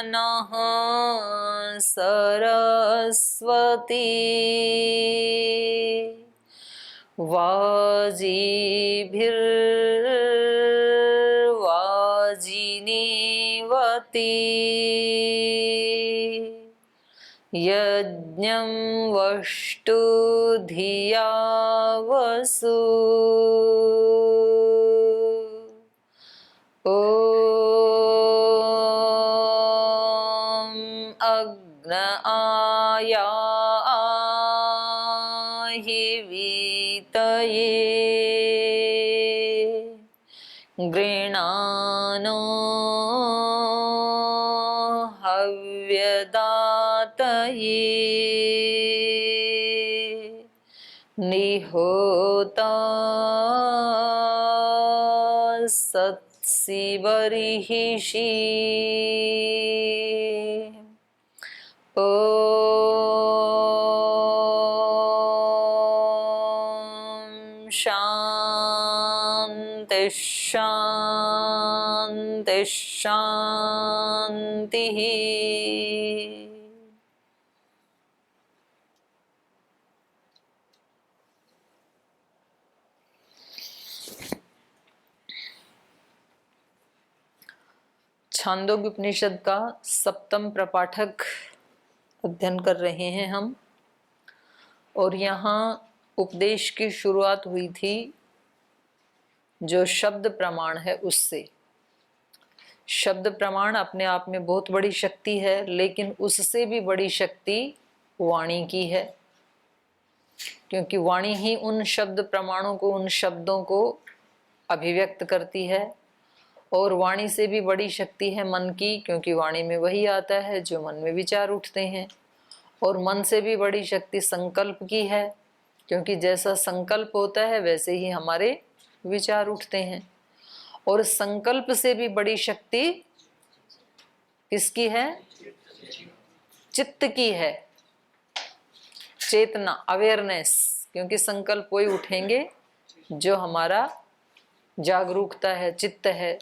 नः सरस्वती वाजिभिर्वाजिनीवती यज्ञं वष्टु धिया वसु ॐ अग्न आयाहि वीतये गृणानो हव्यदातये निहोता सत्सि बर्हिषि ॐ शान्ति शान्ति शान्तिः। छांदोग्य उपनिषद का सप्तम प्रपाठक अध्ययन कर रहे हैं हम, और यहाँ उपदेश की शुरुआत हुई थी जो शब्द प्रमाण है उससे। शब्द प्रमाण अपने आप में बहुत बड़ी शक्ति है, लेकिन उससे भी बड़ी शक्ति वाणी की है, क्योंकि वाणी ही उन शब्द प्रमाणों को, उन शब्दों को अभिव्यक्त करती है। और वाणी से भी बड़ी शक्ति है मन की, क्योंकि वाणी में वही आता है जो मन में विचार उठते हैं। और मन से भी बड़ी शक्ति संकल्प की है, क्योंकि जैसा संकल्प होता है वैसे ही हमारे विचार उठते हैं। और संकल्प से भी बड़ी शक्ति किसकी है? चित्त की है, चेतना, अवेयरनेस। क्योंकि संकल्प वही उठेंगे जो हमारा जागरूकता है, चित्त है।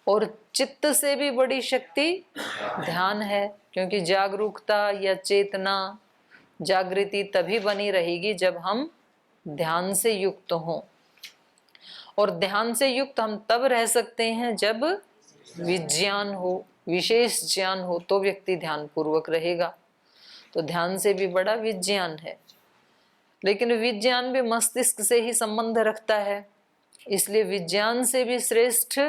और चित्त से भी बड़ी शक्ति ध्यान है, क्योंकि जागरूकता या चेतना, जागृति तभी बनी रहेगी जब हम ध्यान से युक्त हों। और ध्यान से युक्त हम तब रह सकते हैं जब विज्ञान हो, विशेष ज्ञान हो, तो व्यक्ति ध्यान पूर्वक रहेगा। तो ध्यान से भी बड़ा विज्ञान है, लेकिन विज्ञान भी मस्तिष्क से ही संबंध रखता है। इसलिए विज्ञान से भी श्रेष्ठ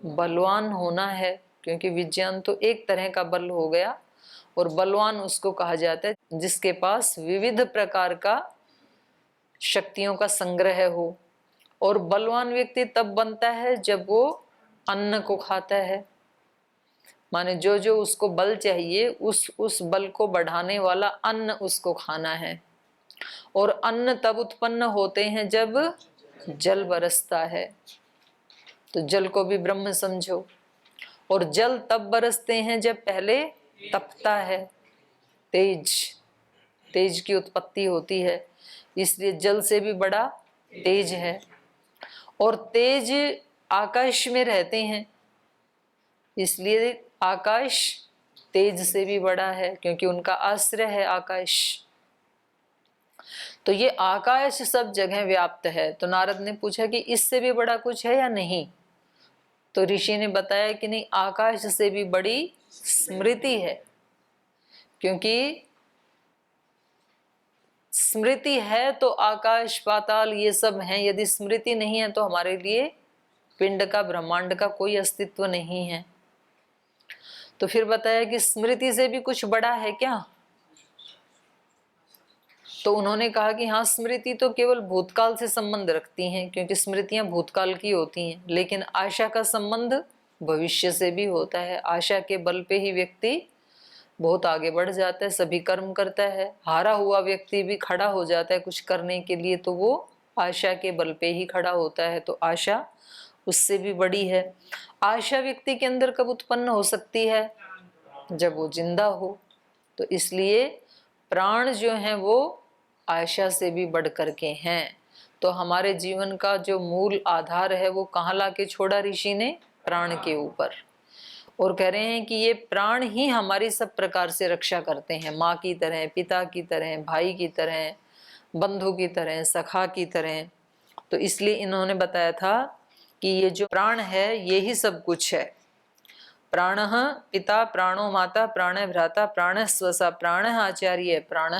बलवान होना है, क्योंकि विज्ञान तो एक तरह का बल हो गया, और बलवान उसको कहा जाता है जिसके पास विविध प्रकार का शक्तियों का संग्रह हो। और बलवान व्यक्ति तब बनता है जब वो अन्न को खाता है। माने जो जो उसको बल चाहिए, उस बल को बढ़ाने वाला अन्न उसको खाना है। और अन्न तब उत्पन्न होते हैं जब जल बरसता है, तो जल को भी ब्रह्म समझो। और जल तब बरसते हैं जब पहले तपता है, तेज की उत्पत्ति होती है। इसलिए जल से भी बड़ा तेज है। और तेज आकाश में रहते हैं, इसलिए आकाश तेज से भी बड़ा है, क्योंकि उनका आश्रय है आकाश। तो ये आकाश सब जगह व्याप्त है। तो नारद ने पूछा कि इससे भी बड़ा कुछ है या नहीं? तो ऋषि ने बताया कि नहीं, आकाश से भी बड़ी स्मृति है, क्योंकि स्मृति है तो आकाश पाताल ये सब हैं। यदि स्मृति नहीं है तो हमारे लिए पिंड का, ब्रह्मांड का कोई अस्तित्व नहीं है। तो फिर बताया कि स्मृति से भी कुछ बड़ा है क्या? तो उन्होंने कहा कि हाँ, स्मृति तो केवल भूतकाल से संबंध रखती हैं, क्योंकि स्मृतियां भूतकाल की होती हैं। लेकिन आशा का संबंध भविष्य से भी होता है। आशा के बल पे ही व्यक्ति बहुत आगे बढ़ जाता है, सभी कर्म करता है। हारा हुआ व्यक्ति भी खड़ा हो जाता है कुछ करने के लिए, तो वो आशा के बल पे ही खड़ा होता है। तो आशा उससे भी बड़ी है। आशा व्यक्ति के अंदर कब उत्पन्न हो सकती है? जब वो जिंदा हो। तो इसलिए प्राण जो हैं वो आशा से भी बढ़ करके हैं। तो हमारे जीवन का जो मूल आधार है वो कहाँ ला के छोड़ा ऋषि ने? प्राण के ऊपर। और कह रहे हैं कि ये प्राण ही हमारी सब प्रकार से रक्षा करते हैं, माँ की तरह, पिता की तरह, भाई की तरह, बंधु की तरह, सखा की तरह। तो इसलिए इन्होंने बताया था कि ये जो प्राण है ये ही सब कुछ है। प्राणः पिता, प्राणो माता, प्राण भ्राता, प्राण स्वसा, प्राण आचार्य, प्राण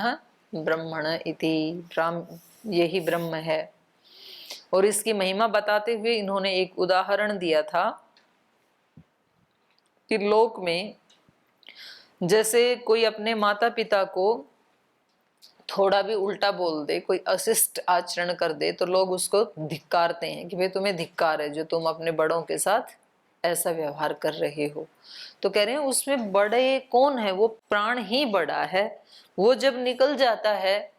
ब्रह्मण इति। यही ब्रह्म है। और इसकी महिमा बताते हुए इन्होंने एक उदाहरण दिया था कि लोक में जैसे कोई अपने माता पिता को थोड़ा भी उल्टा बोल दे, कोई अशिष्ट आचरण कर दे, तो लोग उसको धिक्कारते हैं कि भाई तुम्हें धिक्कार है जो तुम अपने बड़ों के साथ ऐसा व्यवहार कर रहे हो। तो कह रहे हैं उसमें बड़े कौन है, वो प्राण ही बड़ा है। वो जब निकल जाता है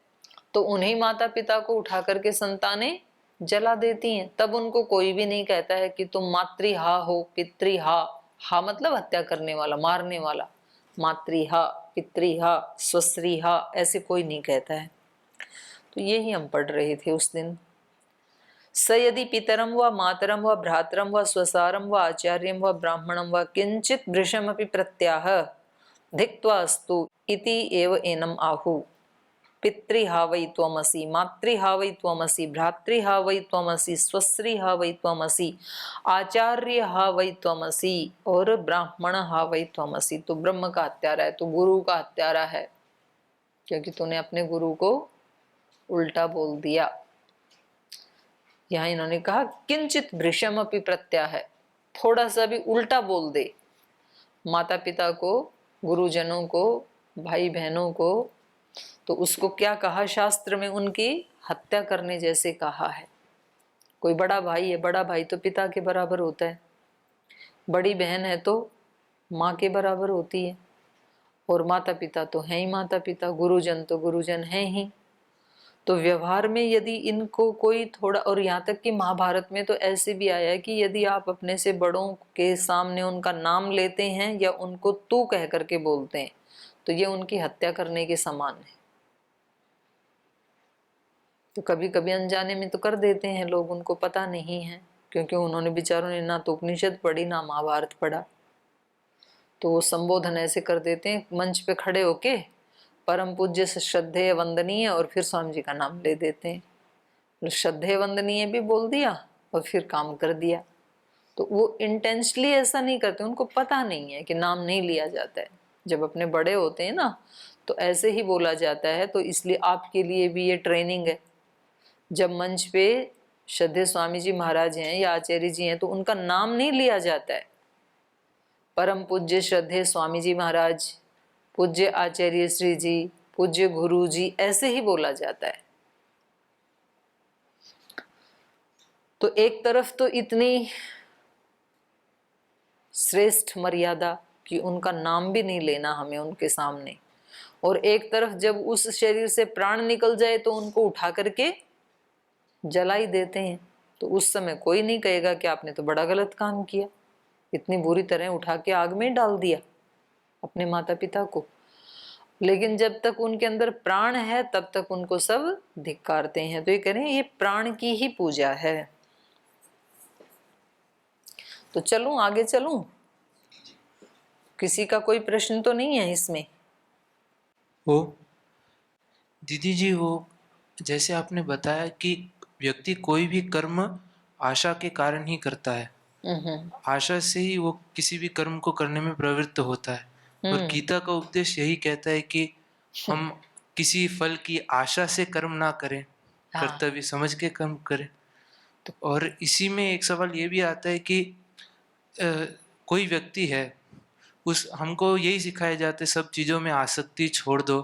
तो उन्हीं माता पिता को उठा करके संतानें जला देती हैं। तब उनको कोई भी नहीं कहता है कि तुम मातृहा हो, पितृहा। हा मतलब हत्या करने वाला, मारने वाला। मातृहा, पितृहा, स्वश्रीहा, ऐसे कोई नहीं कहता है। तो यही हम पढ़ रहे थे उस दिन। स यदि पितरम व मातरम व भ्रातरम व स्वसारम व आचार्यम व ब्राह्मणम व किंचित भृशमपि प्रत्याह धिक्त्वास्तु इति एव एनम आहु। पितृहा वै त्वमसि, मातृहा वै त्वमसि, भ्रातृहा वै त्वमसि, स्वश्रीहा वै त्वमसि, आचार्यहा वै त्वमसि और ब्राह्मणहा वै त्वमसि। तो ब्रह्म का हत्यारा है, तो गुरु का हत्यारा है, क्योंकि तूने अपने गुरु को उल्टा बोल दिया। यहाँ इन्होंने कहा किंचित भृशम अपि प्रत्याह, थोड़ा सा भी उल्टा बोल दे माता पिता को, गुरुजनों को, भाई बहनों को, तो उसको क्या कहा शास्त्र में, उनकी हत्या करने जैसे कहा है। कोई बड़ा भाई है, बड़ा भाई तो पिता के बराबर होता है, बड़ी बहन है तो माँ के बराबर होती है, और माता पिता तो हैं ही माता पिता, गुरुजन तो गुरुजन हैं ही। तो व्यवहार में यदि इनको कोई थोड़ा, और यहाँ तक कि महाभारत में तो ऐसे भी आया है कि यदि आप अपने से बड़ों के सामने उनका नाम लेते हैं या उनको तू कह करके बोलते हैं तो ये उनकी हत्या करने के समान है। तो कभी कभी अनजाने में तो कर देते हैं लोग, उनको पता नहीं है, क्योंकि उन्होंने बेचारों ने ना तो उपनिषद पढ़ी ना महाभारत पढ़ा। तो वो संबोधन ऐसे कर देते हैं मंच पे खड़े होके, परम पूज्य श्रद्धेय वंदनीय, और फिर स्वामी जी का नाम ले देते हैं। श्रद्धेय वंदनीय भी बोल दिया और फिर काम कर दिया। तो वो इंटेंशनली ऐसा नहीं करते, उनको पता नहीं है कि नाम नहीं लिया जाता है। जब अपने बड़े होते हैं ना तो ऐसे ही बोला जाता है। तो इसलिए आपके लिए भी ये ट्रेनिंग है। जब मंच पे श्रद्धेय स्वामी जी महाराज हैं या आचार्य जी हैं तो उनका नाम नहीं लिया जाता है। परम पूज्य श्रद्धेय स्वामी जी महाराज, पूज्य आचार्य श्री जी, पूज्य गुरु जी, ऐसे ही बोला जाता है। तो एक तरफ तो इतनी श्रेष्ठ मर्यादा कि उनका नाम भी नहीं लेना हमें उनके सामने, और एक तरफ जब उस शरीर से प्राण निकल जाए तो उनको उठा करके जला ही देते हैं। तो उस समय कोई नहीं कहेगा कि आपने तो बड़ा गलत काम किया, इतनी बुरी तरह उठा के आग में डाल दिया अपने माता पिता को। लेकिन जब तक उनके अंदर प्राण है तब तक उनको सब धिक्कारते हैं। तो ये कह रहे हैं ये प्राण की ही पूजा है। तो चलूं आगे, चलूं? किसी का कोई प्रश्न तो नहीं है इसमें? वो दीदी जी, वो जैसे आपने बताया कि व्यक्ति कोई भी कर्म आशा के कारण ही करता है, आशा से ही वो किसी भी कर्म को करने में प्रवृत्त होता है। और गीता का उपदेश यही कहता है कि हम किसी फल की आशा से कर्म ना करें, कर्तव्य समझ के कर्म करें। और इसी में एक सवाल ये भी आता है कि कोई व्यक्ति है, उस हमको यही सिखाया जाता है सब चीज़ों में आसक्ति छोड़ दो,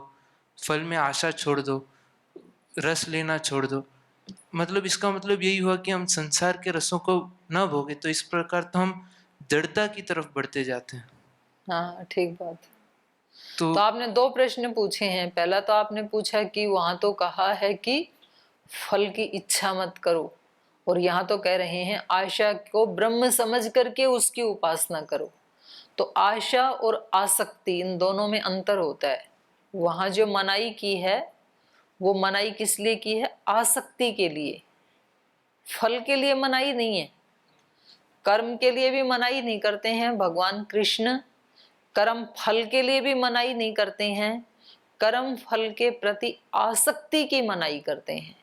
फल में आशा छोड़ दो, रस लेना छोड़ दो। मतलब इसका मतलब यही हुआ कि हम संसार के रसों को न भोगे, तो इस प्रकार तो हम दृढ़ता की तरफ बढ़ते जाते हैं। हाँ, ठीक बात। तो तो आपने दो प्रश्न पूछे हैं। पहला तो आपने पूछा कि वहां तो कहा है कि फल की इच्छा मत करो, और यहाँ तो कह रहे हैं आशा को ब्रह्म समझ करके उसकी उपासना करो। तो आशा और आसक्ति, इन दोनों में अंतर होता है। वहां जो मनाई की है वो मनाई किस लिए की है? आसक्ति के लिए, फल के लिए मनाई नहीं है। कर्म के लिए भी मनाही नहीं करते हैं भगवान कृष्ण, कर्म फल के लिए भी मनाही नहीं करते हैं, कर्म फल के प्रति आसक्ति की मनाही करते हैं।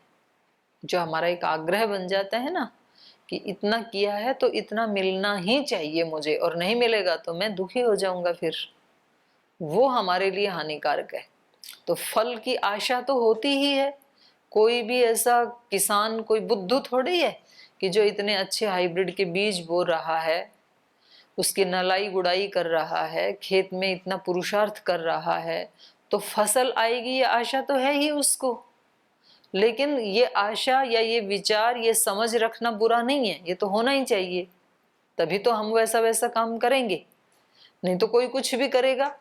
जो हमारा एक आग्रह बन जाता है ना कि इतना किया है तो इतना मिलना ही चाहिए मुझे, और नहीं मिलेगा तो मैं दुखी हो जाऊंगा, फिर वो हमारे लिए हानिकारक है। तो फल की आशा तो होती ही है। कोई भी ऐसा किसान कोई बुद्धू थोड़ी है कि जो इतने अच्छे हाइब्रिड के बीज बो रहा है, उसकी नलाई गुड़ाई कर रहा है, खेत में इतना पुरुषार्थ कर रहा है, तो फसल आएगी ये आशा तो है ही उसको। लेकिन ये आशा या ये विचार, ये समझ रखना बुरा नहीं है, ये तो होना ही चाहिए, तभी तो हम वैसा वैसा काम करेंगे, नहीं तो कोई कुछ भी करेगा।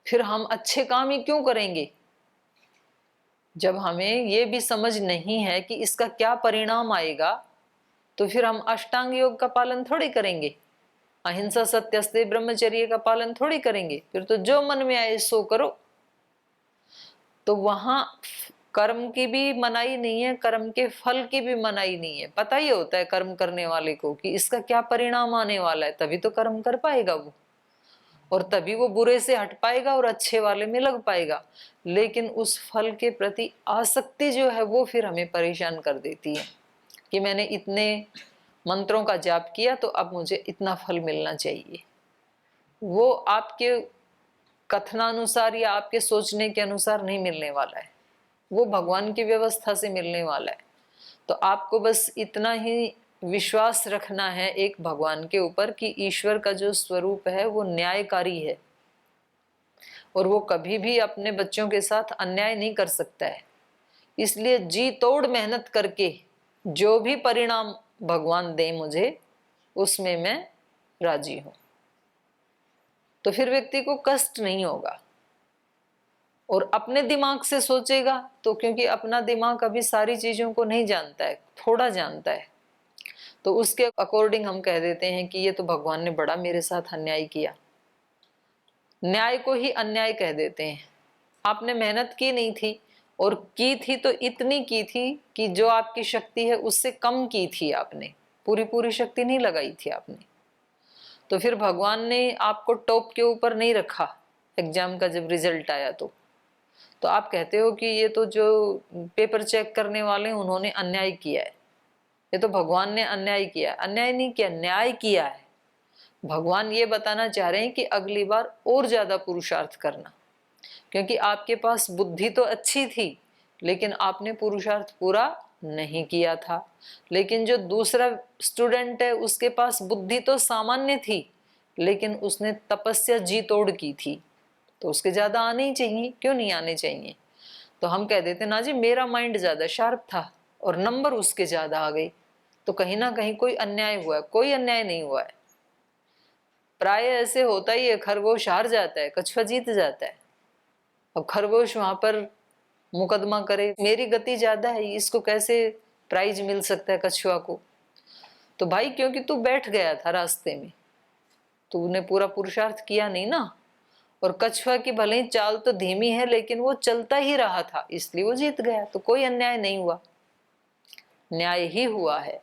फिर हम अच्छे काम ही क्यों करेंगे जब हमें ये भी समझ नहीं है कि इसका क्या परिणाम आएगा। तो फिर हम अष्टांग योग का पालन थोड़ी करेंगे, अहिंसा सत्य ब्रह्मचर्य का पालन थोड़ी करेंगे, फिर तो जो मन में आए सो करो। तो वहां कर्म की भी मनाही नहीं है, कर्म के फल की भी मनाही नहीं है। पता ही होता है कर्म करने वाले को कि इसका क्या परिणाम आने वाला है, तभी तो कर्म कर पाएगा वो, और तभी वो बुरे से हट पाएगा और अच्छे वाले में लग पाएगा। लेकिन उस फल के प्रति आसक्ति जो है वो फिर हमें परेशान कर देती है कि मैंने इतने मंत्रों का जाप किया तो अब मुझे इतना फल मिलना चाहिए। वो आपके कथनानुसार या आपके सोचने के अनुसार नहीं मिलने वाला है, वो भगवान की व्यवस्था से मिलने वाला है। तो आपको बस इतना ही विश्वास रखना है एक भगवान के ऊपर कि ईश्वर का जो स्वरूप है वो न्यायकारी है, और वो कभी भी अपने बच्चों के साथ अन्याय नहीं कर सकता है। इसलिए जी तोड़ मेहनत करके जो भी परिणाम भगवान दे मुझे, उसमें मैं राजी हूं। तो फिर व्यक्ति को कष्ट नहीं होगा। और अपने दिमाग से सोचेगा तो, क्योंकि अपना दिमाग अभी सारी चीजों को नहीं जानता है, थोड़ा जानता है, तो उसके अकॉर्डिंग हम कह देते हैं कि ये तो भगवान ने बड़ा मेरे साथ अन्याय किया। न्याय को ही अन्याय कह देते हैं। आपने मेहनत की नहीं थी, और की थी तो इतनी की थी कि जो आपकी शक्ति है उससे कम की थी आपने, पूरी पूरी शक्ति नहीं लगाई थी आपने। तो फिर भगवान ने आपको टॉप के ऊपर नहीं रखा एग्जाम का जब रिजल्ट आया तो आप कहते हो कि ये तो जो पेपर चेक करने वाले हैं उन्होंने अन्याय किया है, ये तो भगवान ने अन्याय किया। अन्याय नहीं किया, न्याय किया है। भगवान ये बताना चाह रहे हैं कि अगली बार और ज्यादा पुरुषार्थ करना, क्योंकि आपके पास बुद्धि तो अच्छी थी लेकिन आपने पुरुषार्थ पूरा नहीं किया था। लेकिन जो दूसरा स्टूडेंट है उसके पास बुद्धि तो सामान्य थी लेकिन उसने तपस्या जी तोड़ की थी, तो उसके ज्यादा आने ही चाहिए, क्यों नहीं आने चाहिए। तो हम कह देते ना जी मेरा माइंड ज्यादा शार्प था और नंबर उसके ज्यादा आ गई, तो कहीं ना कहीं कोई अन्याय हुआ है। कोई अन्याय नहीं हुआ है। प्राय ऐसे होता ही है, खरगोश हार जाता है, कछुआ जीत जाता है। अब खरगोश वहां पर मुकदमा करे, मेरी गति ज्यादा है, इसको कैसे प्राइज मिल सकता है कछुआ को। तो भाई क्योंकि तू बैठ गया था रास्ते में, तूने पूरा पुरुषार्थ किया नहीं ना। और कछुआ की भले ही चाल तो धीमी है लेकिन वो चलता ही रहा था, इसलिए वो जीत गया। तो कोई अन्याय नहीं हुआ, न्याय ही हुआ है।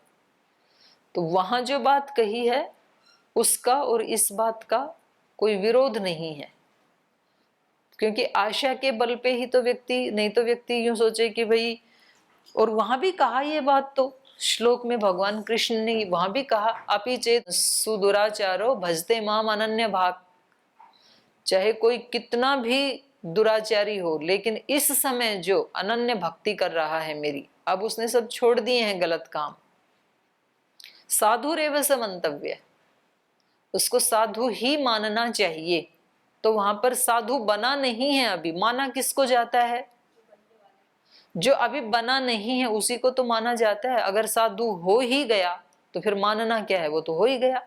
तो वहां जो बात कही है उसका और इस बात का कोई विरोध नहीं है, क्योंकि आशा के बल पे ही तो व्यक्ति, नहीं तो व्यक्ति यूं सोचे कि भाई, और वहां भी कहा ये बात, तो श्लोक में भगवान कृष्ण ने वहां भी कहा अपि चेत सुदुराचारो भजते माम अनन्य भाग। चाहे कोई कितना भी दुराचारी हो लेकिन इस समय जो अनन्य भक्ति कर रहा है मेरी, अब उसने सब छोड़ दिए हैं गलत काम, साधु रेव स मंतव्य, उसको साधु ही मानना चाहिए। तो वहां पर साधु बना नहीं है अभी, माना किसको जाता है? जो अभी बना नहीं है उसी को तो माना जाता है। अगर साधु हो ही गया तो फिर मानना क्या है, वो तो हो ही गया।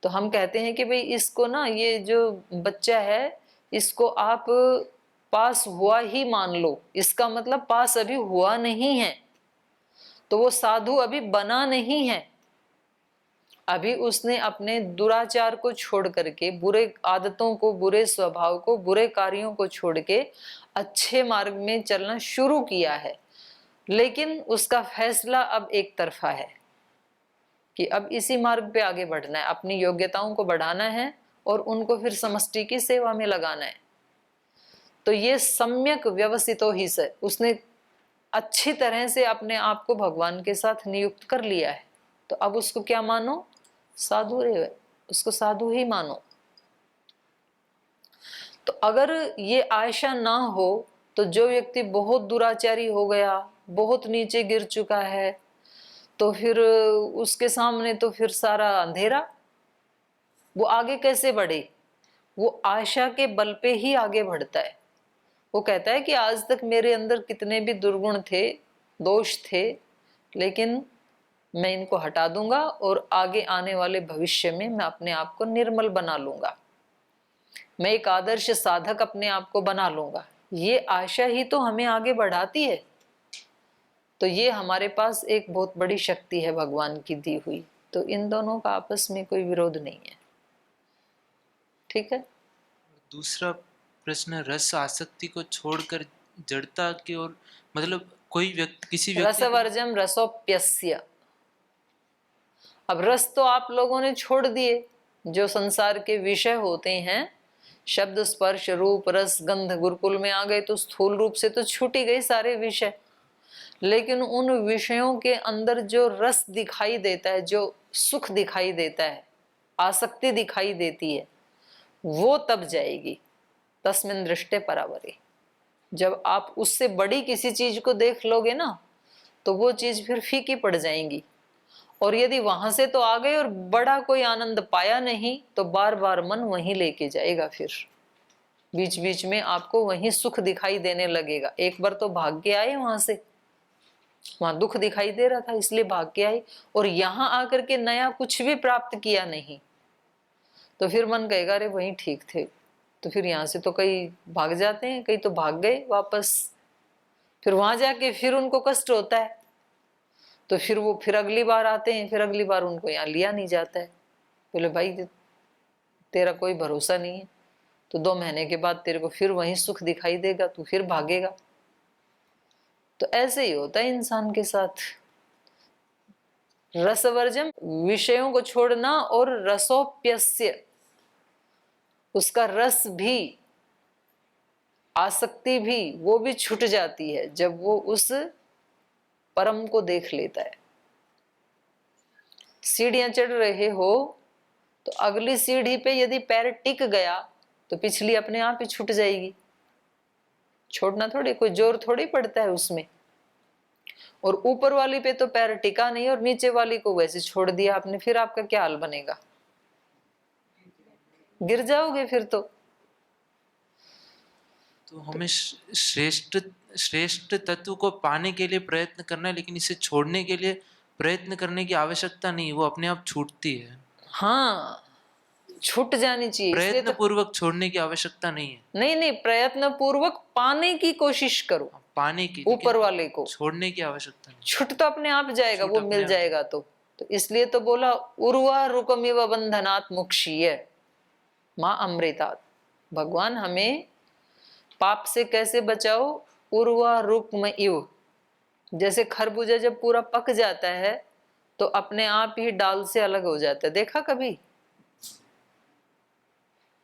तो हम कहते हैं कि भाई इसको ना, ये जो बच्चा है इसको आप पास हुआ ही मान लो, इसका मतलब पास अभी हुआ नहीं है, तो वो साधु अभी बना नहीं है। अभी उसने अपने दुराचार को छोड़ करके, बुरे आदतों को, बुरे स्वभाव को, बुरे कार्यों को छोड़ के अच्छे मार्ग में चलना शुरू किया है। लेकिन उसका फैसला अब एक तरफा है, कि अब इसी मार्ग पे आगे बढ़ना है, अपनी योग्यताओं को बढ़ाना है और उनको फिर समष्टि की सेवा में लगाना है। तो ये सम्यक व्यवस्थितो ही से उसने अच्छी तरह से अपने आप को भगवान के साथ नियुक्त कर लिया है। तो अब उसको क्या मानो? साधु रे, उसको साधु ही मानो। तो अगर ये आशा ना हो तो जो व्यक्ति बहुत दुराचारी हो गया, बहुत नीचे गिर चुका है, तो फिर उसके सामने तो फिर सारा अंधेरा, वो आगे कैसे बढ़े? वो आशा के बल पे ही आगे बढ़ता है। वो कहता है कि आज तक मेरे अंदर कितने भी दुर्गुण थे, दोष थे, लेकिन मैं इनको हटा दूंगा और आगे आने वाले भविष्य में मैं अपने आप को निर्मल बना लूंगा, मैं एक आदर्श साधक अपने आप को बना लूंगा। ये आशा ही तो हमें आगे बढ़ाती है। तो ये हमारे पास एक बहुत बड़ी शक्ति है भगवान की दी हुई। तो इन दोनों का आपस में कोई विरोध नहीं है। ठीक है। दूसरा प्रश्न, रस आसक्ति को छोड़कर जड़ता की ओर, मतलब कोई व्यक्ति, किसी व्यक्ति रसवर्जम रसोप्यस्य। अब रस तो आप लोगों ने छोड़ दिए, जो संसार के विषय होते हैं, शब्द स्पर्श रूप रस गंध, गुरुकुल में आ गए तो स्थूल रूप से तो छूट ही गए सारे विषय। लेकिन उन विषयों के अंदर जो रस दिखाई देता है, जो सुख दिखाई देता है, आसक्ति दिखाई देती है, वो तब जाएगी। तस्मिन् दृष्टे परावरे। जब आप उससे बड़ी किसी चीज को देख लोगे ना, तो वो चीज फिर फीकी पड़ जाएंगी। और यदि वहां से तो आ गए और बड़ा कोई आनंद पाया नहीं, तो बार बार मन वहीं लेके जाएगा। फिर बीच बीच में आपको वहीं सुख दिखाई देने लगेगा। एक बार तो भाग के आए वहां से, वहां दुख दिखाई दे रहा था इसलिए भाग के आई, और यहां आकर के नया कुछ भी प्राप्त किया नहीं, तो फिर मन कहेगा अरे वहीं ठीक थे। तो फिर यहाँ से तो कई भाग जाते हैं, कई तो भाग गए वापस, फिर वहां जाके फिर उनको कष्ट होता है, तो फिर वो फिर अगली बार आते हैं, फिर अगली बार उनको यहाँ लिया नहीं जाता है। बोले भाई तेरा कोई भरोसा नहीं है, तो 2 महीने के बाद तेरे को फिर वहीं सुख दिखाई देगा, तू फिर भागेगा। तो ऐसे ही होता है इंसान के साथ। रसवर्जम, विषयों को छोड़ना, और रसोप्यस्य, उसका रस भी, आसक्ति भी, वो भी छूट जाती है जब वो उस परम को देख लेता है। सीढ़ियां चढ़ रहे हो तो अगली सीढ़ी पे यदि पैर टिक गया तो पिछली अपने आप ही छूट जाएगी। छोड़ना थोड़ी, कोई जोर थोड़ी पड़ता है उसमें। और ऊपर वाली पे तो पैर टिका नहीं और नीचे वाली को वैसे छोड़ दिया आपने, फिर आपका क्या हाल बनेगा? गिर जाओगे फिर तो। तो हमें श्रेष्ठ श्रेष्ठ तत्व को पाने के लिए प्रयत्न करना है, लेकिन इसे छोड़ने के लिए प्रयत्न करने की आवश्यकता नहीं, वो अपने आप छूटती है। हाँ, छूट जानी चाहिए। प्रयत्न पूर्वक छोड़ने की आवश्यकता नहीं है। नहीं नहीं, प्रयत्न पूर्वक पाने की कोशिश करो, पाने की, ऊपर वाले को। छोड़ने की आवश्यकता नहीं। छूट तो अपने आप जाएगा, वो मिल जाएगा। तो इसलिए तो बोला उर्वा रुकमिव बंधनात् मुक्षीय माँ अमृतात्। भगवान हमें पाप से कैसे बचाओ? उर्वा रुक्म इव। जैसे खरबूजा जब पूरा पक जाता है तो अपने आप ही डाल से अलग हो जाता है, देखा कभी?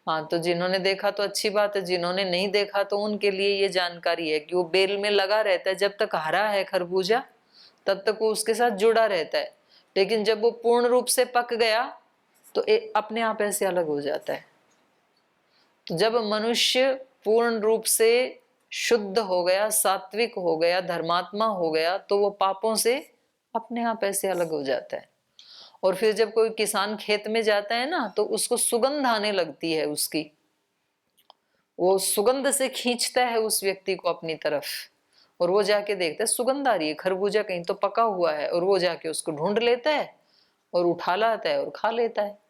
हाँ, तो जिन्होंने देखा तो अच्छी बात है, जिन्होंने नहीं देखा तो उनके लिए ये जानकारी है कि वो बेल में लगा रहता है। जब तक हरा है खरबूजा तब तक वो उसके साथ जुड़ा रहता है, लेकिन जब वो पूर्ण रूप से पक गया तो अपने आप ऐसे अलग हो जाता है। तो जब मनुष्य पूर्ण रूप से शुद्ध हो गया, सात्विक हो गया, धर्मात्मा हो गया, तो वो पापों से अपने आप ऐसे अलग हो जाता है। और फिर जब कोई किसान खेत में जाता है ना, तो उसको सुगंध आने लगती है उसकी, वो सुगंध से खींचता है उस व्यक्ति को अपनी तरफ, और वो जाके देखता है सुगंध आ रही है, खरबूजा कहीं तो पका हुआ है, और वो जाके उसको ढूंढ लेता है और उठा लाता है और खा लेता है।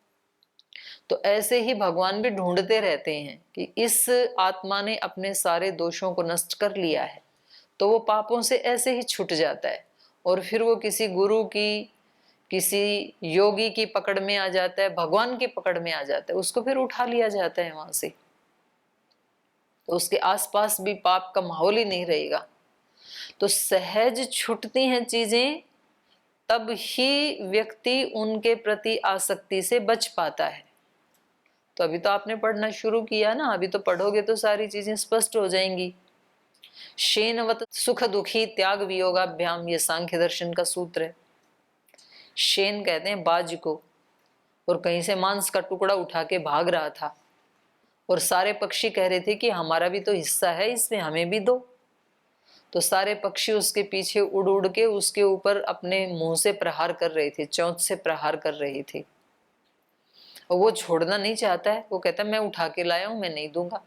तो ऐसे ही भगवान भी ढूंढते रहते हैं कि इस आत्मा ने अपने सारे दोषों को नष्ट कर लिया है, तो वो पापों से ऐसे ही छूट जाता है, और फिर वो किसी गुरु की, किसी योगी की पकड़ में आ जाता है, भगवान की पकड़ में आ जाता है, उसको फिर उठा लिया जाता है वहां से। तो उसके आसपास भी पाप का माहौल ही नहीं रहेगा। तो सहज छूटती हैं चीजें तब ही व्यक्ति उनके प्रति आसक्ति से बच पाता है। तो अभी तो आपने पढ़ना शुरू किया ना, अभी तो पढ़ोगे तो सारी चीजें स्पष्ट हो जाएंगी। शेनवत सुख दुखी त्याग वियोगाभ्याम, ये सांख्य दर्शन का सूत्र है। शेन कहते हैं बाज को, और कहीं से मांस का टुकड़ा उठा के भाग रहा था और सारे पक्षी कह रहे थे कि हमारा भी तो हिस्सा है इसमें, हमें भी दो। तो सारे पक्षी उसके पीछे उड़ उड़ के उसके ऊपर अपने मुंह से प्रहार कर रहे थे, चोंच से प्रहार कर रहे थे, और वो छोड़ना नहीं चाहता है। वो कहता है मैं उठा के लाया हूं, मैं नहीं दूंगा।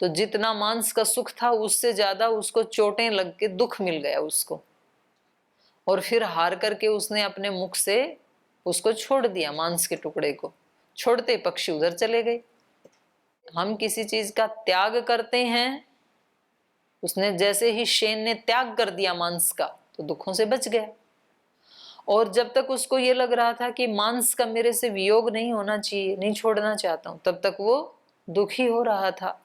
तो जितना मांस का सुख था उससे ज्यादा उसको चोटें लग के दुख मिल गया उसको, और फिर हार करके उसने अपने मुख से उसको छोड़ दिया, मांस के टुकड़े को। छोड़ते पक्षी उधर चले गए। हम किसी चीज का त्याग करते हैं, उसने जैसे ही शेन ने त्याग कर दिया मांस का, तो दुखों से बच गया। और जब तक उसको ये लग रहा था कि मांस का मेरे से वियोग नहीं होना चाहिए, नहीं छोड़ना चाहता हूं, तब तक वो दुखी हो रहा था।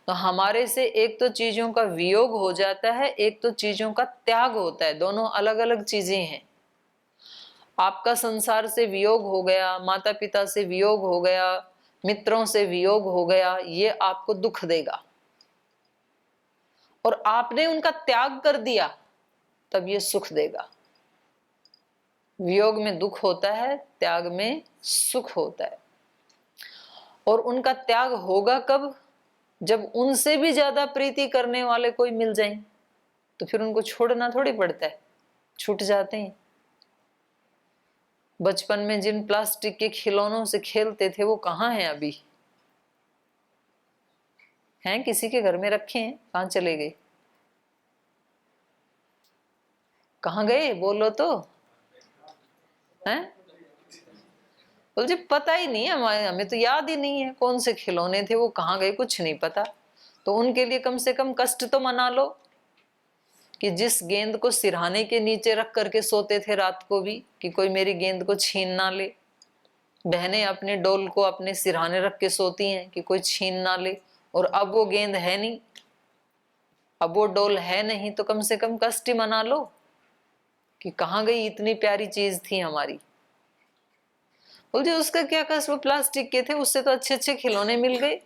तो हमारे से एक तो चीजों का वियोग हो जाता है, एक तो चीजों का त्याग होता है, दोनों अलग अलग चीजें हैं। आपका संसार से वियोग हो गया, माता पिता से वियोग हो गया, मित्रों से वियोग हो गया, ये आपको दुख देगा। और आपने उनका त्याग कर दिया तब ये सुख देगा। वियोग में दुख होता है, त्याग में सुख होता है। और उनका त्याग होगा कब? जब उनसे भी ज्यादा प्रीति करने वाले कोई मिल जाएं, तो फिर उनको छोड़ना थोड़ी पड़ता है, छूट जाते हैं। बचपन में जिन प्लास्टिक के खिलौनों से खेलते थे वो कहाँ हैं अभी? हैं किसी के घर में रखे हैं? कहाँ चले गए? कहाँ गए बोलो तो? हैं? बोल जी पता ही नहीं है, हमें तो याद ही नहीं है कौन से खिलौने थे, वो कहाँ गए, कुछ नहीं पता। तो उनके लिए कम से कम कष्ट तो मना लो कि जिस गेंद को सिरहाने के नीचे रख करके सोते थे रात को भी, कि कोई मेरी गेंद को छीन ना ले। बहनें अपने डोल को अपने सिरहाने रख के सोती हैं कि कोई छीन ना ले, और अब वो गेंद है नहीं, अब वो डोल है नहीं, तो कम से कम कष्ट ही मना लो कि कहाँ गई इतनी प्यारी चीज थी हमारी। बोल जी उसका क्या कष्ट, वो प्लास्टिक के थे, उससे तो अच्छे अच्छे खिलौने मिल गए।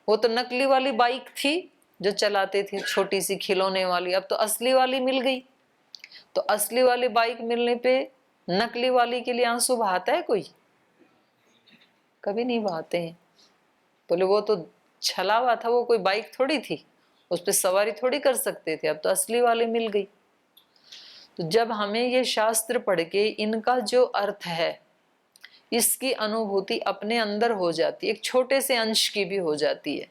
वो तो नकली वाली बाइक थी जो चलाते थे, छोटी सी खिलौने वाली, अब तो असली वाली मिल गई। तो असली वाली बाइक मिलने पे नकली वाली के लिए आंसू बहाता है कोई? कभी नहीं बहाते हैं। बोले वो तो छला हुआ था, वो कोई बाइक थोड़ी थी, उस पर सवारी थोड़ी कर सकते थे, अब तो असली वाली मिल गई। तो जब हमें ये शास्त्र पढ़ के इनका जो अर्थ है इसकी अनुभूति अपने अंदर हो जाती है, एक छोटे से अंश की भी हो जाती है,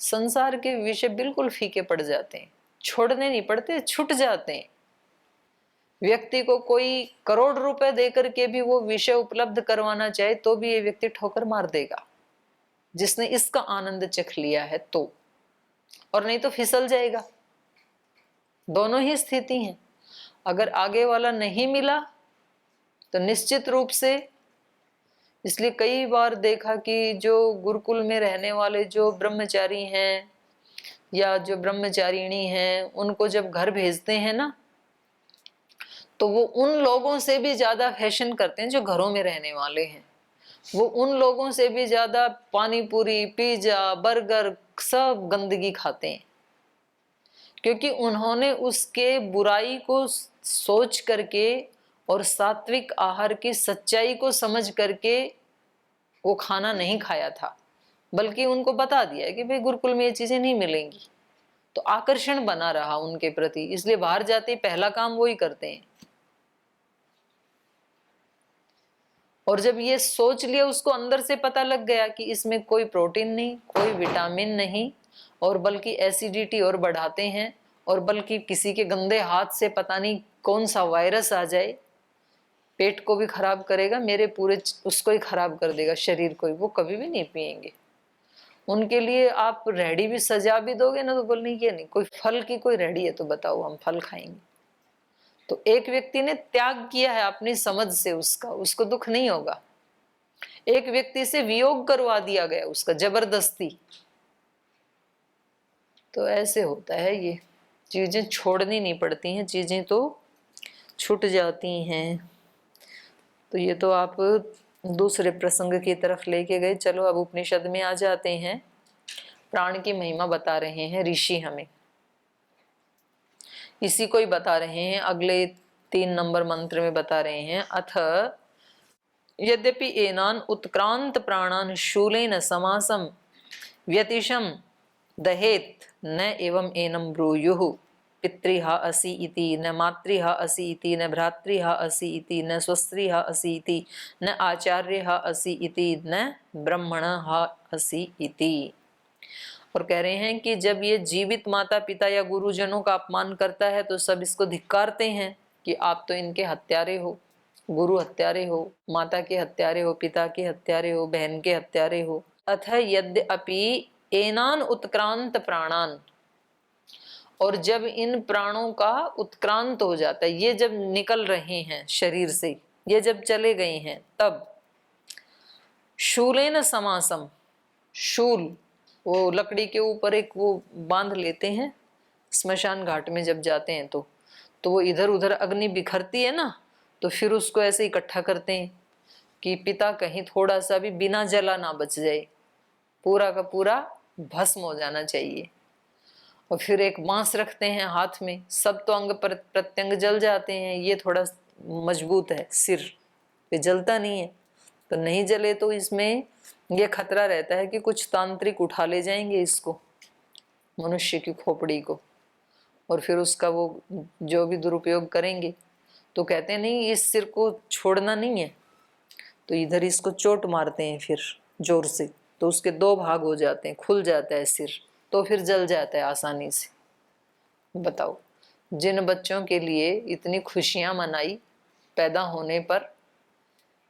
संसार के विषय बिल्कुल फीके पड़ जाते हैं, छोड़ने नहीं पड़ते, छूट जाते हैं। व्यक्ति को कोई करोड़ रुपए देकर के भी वो विषय उपलब्ध करवाना चाहे तो भी ये व्यक्ति ठोकर मार देगा, जिसने इसका आनंद चख लिया है तो, और नहीं तो फिसल जाएगा। दोनों ही स्थिति हैं। अगर आगे वाला नहीं मिला तो निश्चित रूप से, इसलिए कई बार देखा कि जो गुरुकुल में रहने वाले जो ब्रह्मचारी हैं या जो ब्रह्मचारिणी हैं, उनको जब घर भेजते हैं ना, तो वो उन लोगों से भी ज्यादा फैशन करते हैं जो घरों में रहने वाले हैं। वो उन लोगों से भी ज्यादा पानी पूरी, पिज्जा, बर्गर सब गंदगी खाते हैं, क्योंकि उन्होंने उसके बुराई को सोच करके और सात्विक आहार की सच्चाई को समझ करके वो खाना नहीं खाया था, बल्कि उनको बता दिया कि भाई गुरुकुल में ये चीजें नहीं मिलेंगी। तो आकर्षण बना रहा उनके प्रति, इसलिए बाहर जाते ही पहला काम वो ही करते हैं। और जब ये सोच लिया, उसको अंदर से पता लग गया कि इसमें कोई प्रोटीन नहीं, कोई विटामिन नहीं, और बल्कि एसिडिटी और बढ़ाते हैं, और बल्कि किसी के गंदे हाथ से पता नहीं कौन सा वायरस आ जाए, पेट को भी खराब करेगा, मेरे पूरे उसको ही खराब कर देगा, शरीर को ही, वो कभी भी नहीं पिएंगे। उनके लिए आप रेहड़ी भी सजा भी दोगे ना तो बोलने ये नहीं, कोई फल की कोई रेहड़ी है तो बताओ, हम फल खाएंगे। तो एक व्यक्ति ने त्याग किया है अपनी समझ से, उसका उसको दुख नहीं होगा। एक व्यक्ति से वियोग करवा दिया गया उसका जबरदस्ती। तो ऐसे होता है, ये चीजें छोड़नी नहीं पड़ती हैं, चीजें तो छूट जाती हैं। तो ये तो आप दूसरे प्रसंग की तरफ लेके गए। चलो अब उपनिषद में आ जाते हैं। प्राण की महिमा बता रहे हैं ऋषि हमें, इसी को ही बता रहे हैं। अगले 3 नंबर मंत्र में बता रहे हैं, अथ यद्यपि एनान उत्क्रांत प्राणान शूलेन समासम व्यतिशम दहेत न एवं एनम ब्रूयुः पितृहा असि इति न मातृहा असि इति न भ्रातृहा असि इति न स्वस्त्रीहा असि इति न आचार्यहा असि इति न ब्रह्मणहा असि इति। और कह रहे हैं कि जब ये जीवित माता पिता या गुरुजनों का अपमान करता है तो सब इसको धिक्कारते हैं कि आप तो इनके हत्यारे हो, गुरु हत्यारे हो, माता के हत्यारे हो, पिता के हत्यारे हो, बहन के हत्यारे हो। अथ यद्यपि एनान उत्क्रांत प्राणान, और जब इन प्राणों का उत्क्रांत हो जाता है, ये जब निकल रहे हैं शरीर से, ये जब चले गए हैं, तब शूलेन समासम, शूल वो लकड़ी के ऊपर एक वो बांध लेते हैं स्मशान घाट में जब जाते हैं तो वो इधर उधर अग्नि बिखरती है ना, तो फिर उसको ऐसे इकट्ठा करते हैं कि पिता कहीं थोड़ा सा भी बिना जला ना बच जाए, पूरा का पूरा भस्म हो जाना चाहिए। और फिर एक बांस रखते हैं हाथ में, सब तो अंग प्रत्यंग जल जाते हैं, ये थोड़ा मजबूत है, सिर पे जलता नहीं है। तो नहीं जले तो इसमें ये खतरा रहता है कि कुछ तांत्रिक उठा ले जाएंगे इसको, मनुष्य की खोपड़ी को, और फिर उसका वो जो भी दुरुपयोग करेंगे। तो कहते हैं नहीं, इस सिर को छोड़ना नहीं है, तो इधर इसको चोट मारते हैं फिर जोर से, तो उसके 2 भाग हो जाते हैं, खुल जाता है सिर, तो फिर जल जाता है आसानी से। बताओ, जिन बच्चों के लिए इतनी खुशियां मनाई पैदा होने पर,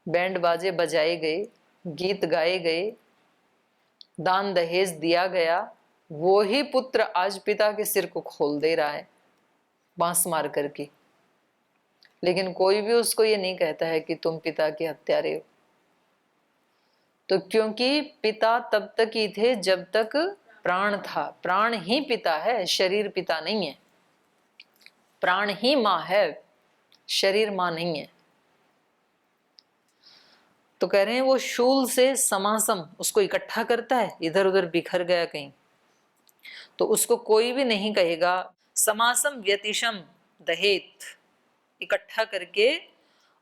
बैंड बाजे बजाए गए, गीत गाए गए, दान दहेज दिया गया, वो ही पुत्र आज पिता के सिर को खोल दे रहा है बांस मार करके। लेकिन कोई भी उसको ये नहीं कहता है कि तुम पिता के हत्यारे हो। तो क्योंकि पिता तब तक ही थे जब तक प्राण था। प्राण ही पिता है, शरीर पिता नहीं है। प्राण ही माँ है, शरीर माँ नहीं है। तो कह रहे हैं वो शूल से समासम, उसको इकट्ठा करता है, इधर उधर बिखर गया कहीं, तो उसको कोई भी नहीं कहेगा। समासम व्यतिशम दहेत, इकट्ठा करके,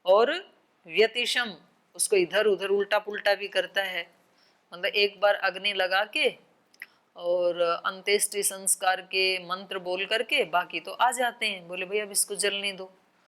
और व्यतिशम, उसको इधर उधर उल्टा पुल्टा भी करता है। मतलब एक बार अग्नि लगा के और अंत्येष्टि संस्कार के मंत्र बोल करके बाकी तो आ जाते हैं, बोले भाई अब इसको जलने दो,